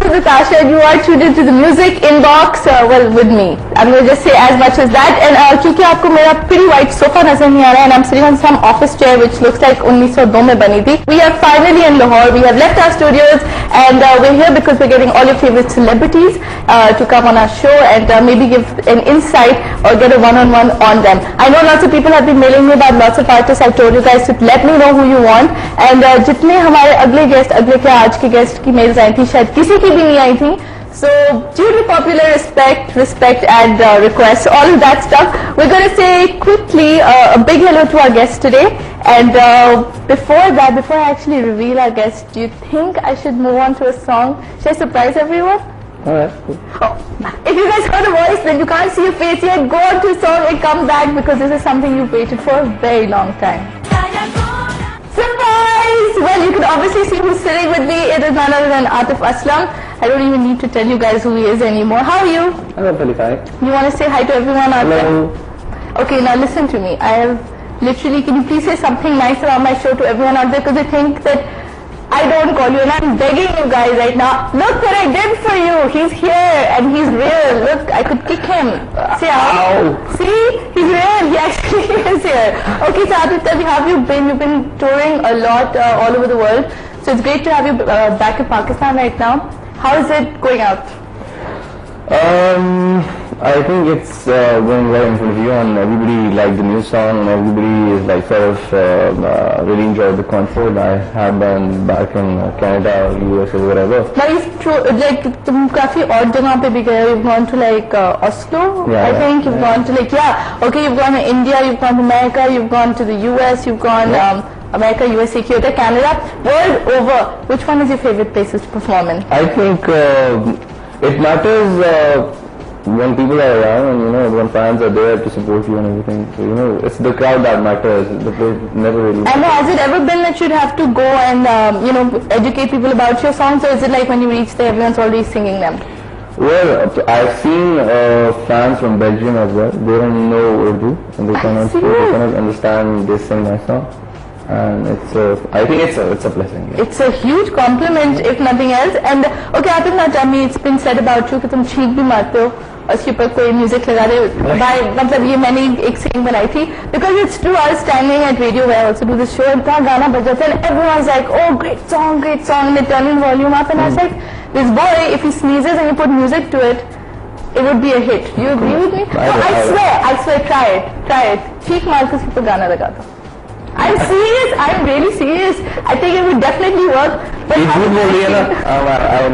to Natasha and you are tuned into the music inbox well with me. I'm going to just say as much as that. And क्योंकि आपको मेरा pretty white sofa नजर नहीं आ रहा है and I'm sitting on some office chair which looks like 1902 में बनी थी. We are finally in Lahore. We have left our studios and we're here because we're getting all your favorite celebrities to come on our show and maybe give an insight or get a one-on-one on them. I know lots of people have been mailing me about lots of artists. I told you guys to let me know who you want. And जितने हमारे अगले guest अगले क्या आज के guest की mails आई थी शायद किसी की भी नहीं आई थी. So due to popular respect and requests, all of that stuff, we're going to say quickly a big hello to our guest today. And before I actually reveal our guest, do you think I should move on to a song? Should I surprise everyone? Alright. Oh, if you guys heard a voice, then you can't see your face yet. Go on to a song and come back because this is something you've waited for a very long time. Surprise! Well, you can obviously see who's sitting with me. It is none other than Atif Aslam. I don't even need to tell you guys who he is anymore. How are you? I'm pretty fine. You want to say hi to everyone out there? Hello. Okay, now listen to me. I have literally, can you please say something nice about my show to everyone out there? Because they think that I don't call you and I'm begging you guys right now. Look what I did for you. He's here and he's real. Look, I could kick him. See how? See? He's real. He actually is here. Okay, so Atif, where have you been? You've been touring a lot all over the world. So it's great to have you back in Pakistan right now. How is it going out? I think it's going well in front of you, and everybody liked the new song, and everybody is like sort of really enjoyed the concert. I have been back in Canada, US, or whatever. But it's true, like, तुम काफी और जगहों पे भी गए. You've gone to like Oslo, Yeah, I think. You've gone to like okay. You've gone to India, you've gone to America, you've gone to the US, you've gone America, USA, Kyoto, Canada, world over. Which one is your favorite places to perform in? I think it matters when people are around, and when fans are there to support you and everything. So it's the crowd that matters. The place never really. And has it ever been that you'd have to go and educate people about your songs, or is it like when you reach there, everyone's already singing them? Well, I've seen fans from Belgium as well. They don't know Urdu, and they cannot understand this sing my song. And I think it's a blessing. Yeah. It's a huge compliment, if nothing else. And okay, Atif, now tell me, it's been said about you कि तुम छींक भी मारते हो और उसके ऊपर कोई म्यूजिक लगा रहे हो. मतलब ये मैंने एक सिंग बनाई थी. Because it's true, I was standing at radio where I also do this show and इतना गाना बज जाता है and everyone's like, oh great song, and they turn in volume up and I was like, this boy, if he sneezes and you put music to it, it would be a hit. You agree with me? I swear, try it. छींक मार के उसके ऊपर गाना लगा दो. I'm serious. I'm really serious. I think it would definitely work. But I don't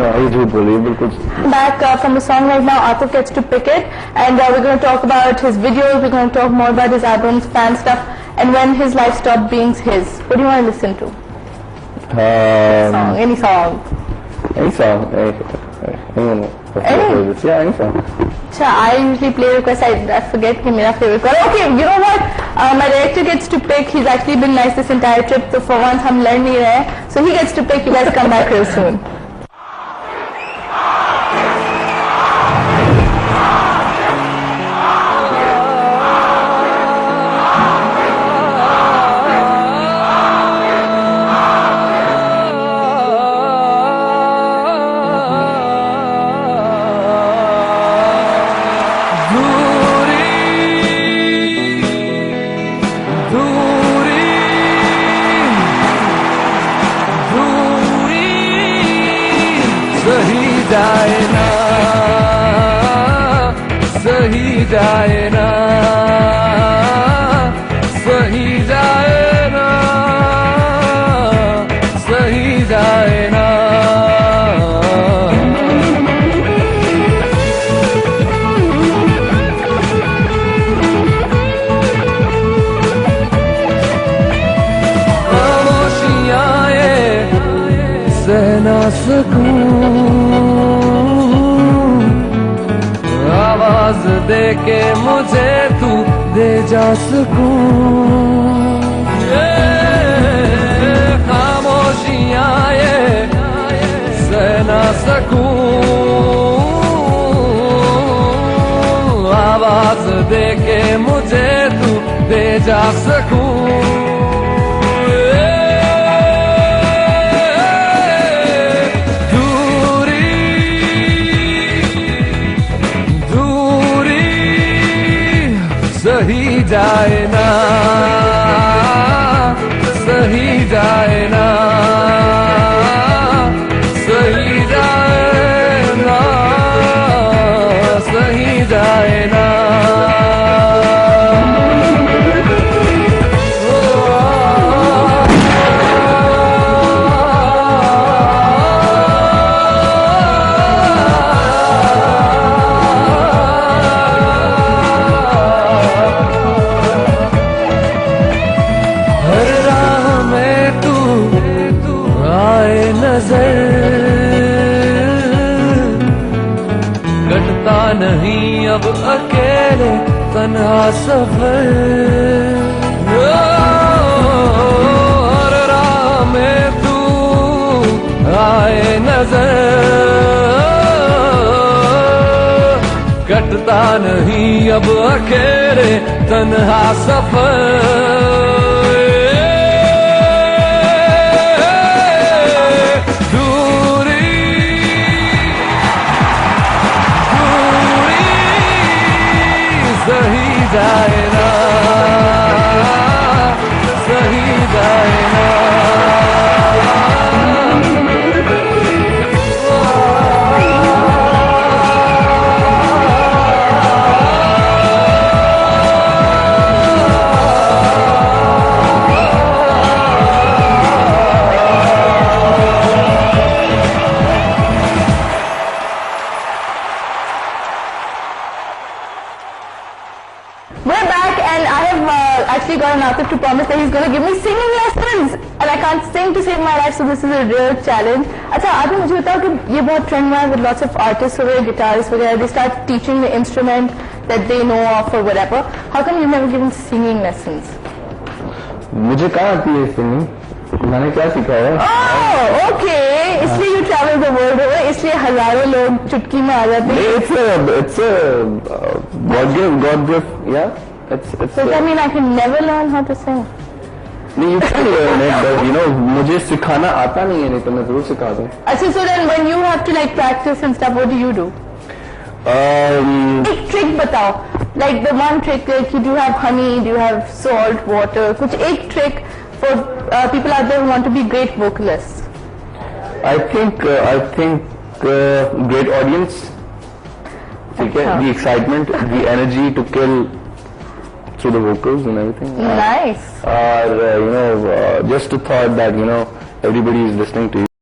know. Back from the song right now, Atif gets to pick it, and we're going to talk about his videos. We're going to talk more about his albums, fan stuff, and when his life stopped being his. What do you want to listen to? Any song. Yeah, any song. I usually play requests. I forget कि मेरा favorite one. Okay, you know what? My director gets to pick. He's actually been nice this entire trip. So for once, हम लड़ नहीं रहे. So he gets to pick. You guys come back real soon. आवाज दे के मुझे तू दे जा सुकून. खामोशियां ये सह ना सकूं. आवाज दे के मुझे तू दे जा सकूं. दूरी जाए ना, सही जाए ना, सही जाए ना, सही जाए ना। हर राह में तू आए नजर, कटता नहीं अब अकेले तन्हा सफर। ओ, हर राह में तू आए नजर, कटता नहीं अब अकेले तन्हा सफर। सही जाए ना, सही जाए ना। We're back and I have actually got an artist to promise that he's going to give me singing lessons and I can't sing to save my life, so this is a real challenge. अच्छा आदमी मुझे बताओ कि ये बहुत trend में है with lots of artists वगैरह, guitarists वगैरह, they start teaching the instrument that they know of or whatever. How come you've never given singing lessons? मुझे कहाँ आती है सिंगिंग, मैंने क्या सिखाया? Oh, okay. इसलिए you travel the world over, इसलिए हजारों लोग चुटकी में आ जाते हैं. It's a God gift, yeah. It's Does that mean I can never learn how to sing? नहीं, you can learn it, but you know, मुझे सिखाना आता नहीं है, नहीं तो मैं जरूर सिखा दूँ. अच्छा, so then when you have to like practice and stuff, what do you do? एक trick बताओ. Like the one trick, like you do have honey, do you have salt, water? कुछ एक trick for people out there who want to be great vocalists. I think great audience. ठीक है, the excitement, the energy to kill through the vocals and everything. Nice. Or just a thought that everybody is listening to you.